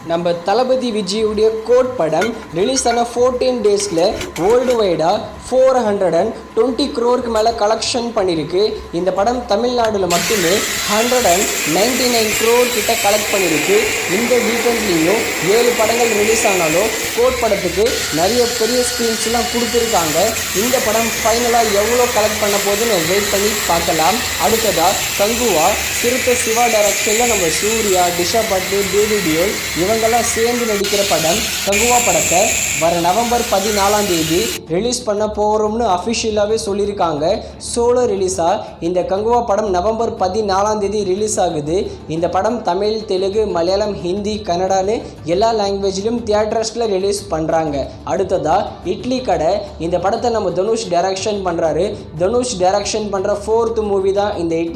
நம்ம தளபதி விஜயுடைய கோட் படம் ரிலீஸ் ஆன 14 டேஸில் வேர்ல்டு வைடாக 420 crore மேலே கலெக்ஷன் பண்ணியிருக்கு. இந்த படம் தமிழ்நாடுல மட்டுமே 199 crore கிட்ட கலெக்ட் பண்ணியிருக்கு. இந்த வீக்கெண்ட்லேயும் 7 படங்கள் ரிலீஸ் ஆனாலும் கோட் படத்துக்கு நிறைய பெரிய ஸ்க்ரீன்ஸ்லாம் கொடுத்துருக்காங்க. இந்த படம் ஃபைனலாக எவ்வளோ கலெக்ட் பண்ண போதுன்னு வெயிட் பண்ணி பார்க்கலாம். அடுத்ததாக கங்குவா சிறுத்தை சிவா டைரக்ஷனில் நம்ம சூர்யா, டிஷா பட்டு, பேபி டியோல் இவங்கெல்லாம் சேர்ந்து நடிக்கிற படம் கங்குவா படத்தை வர நவம்பர் 14 ரிலீஸ் பண்ண போகிறோம்னு அஃபிஷியலாகவே சொல்லியிருக்காங்க. சோலோ ரிலீஸாக இந்த கங்குவா படம் நவம்பர் 14 ரிலீஸ் ஆகுது. இந்த படம் தமிழ், தெலுங்கு, மலையாளம், ஹிந்தி, கன்னடான்னு எல்லா லாங்குவேஜிலும் தியேட்டர்ஸில் ரிலீஸ் பண்ணுறாங்க. அடுத்ததாக இட்லி கடை இந்த படத்தை நம்ம தனுஷ் டைரக்ஷன் பண்ணுறாரு. தனுஷ் டைரக்ஷன் பண்ணுற 4th மூவி தான் இந்த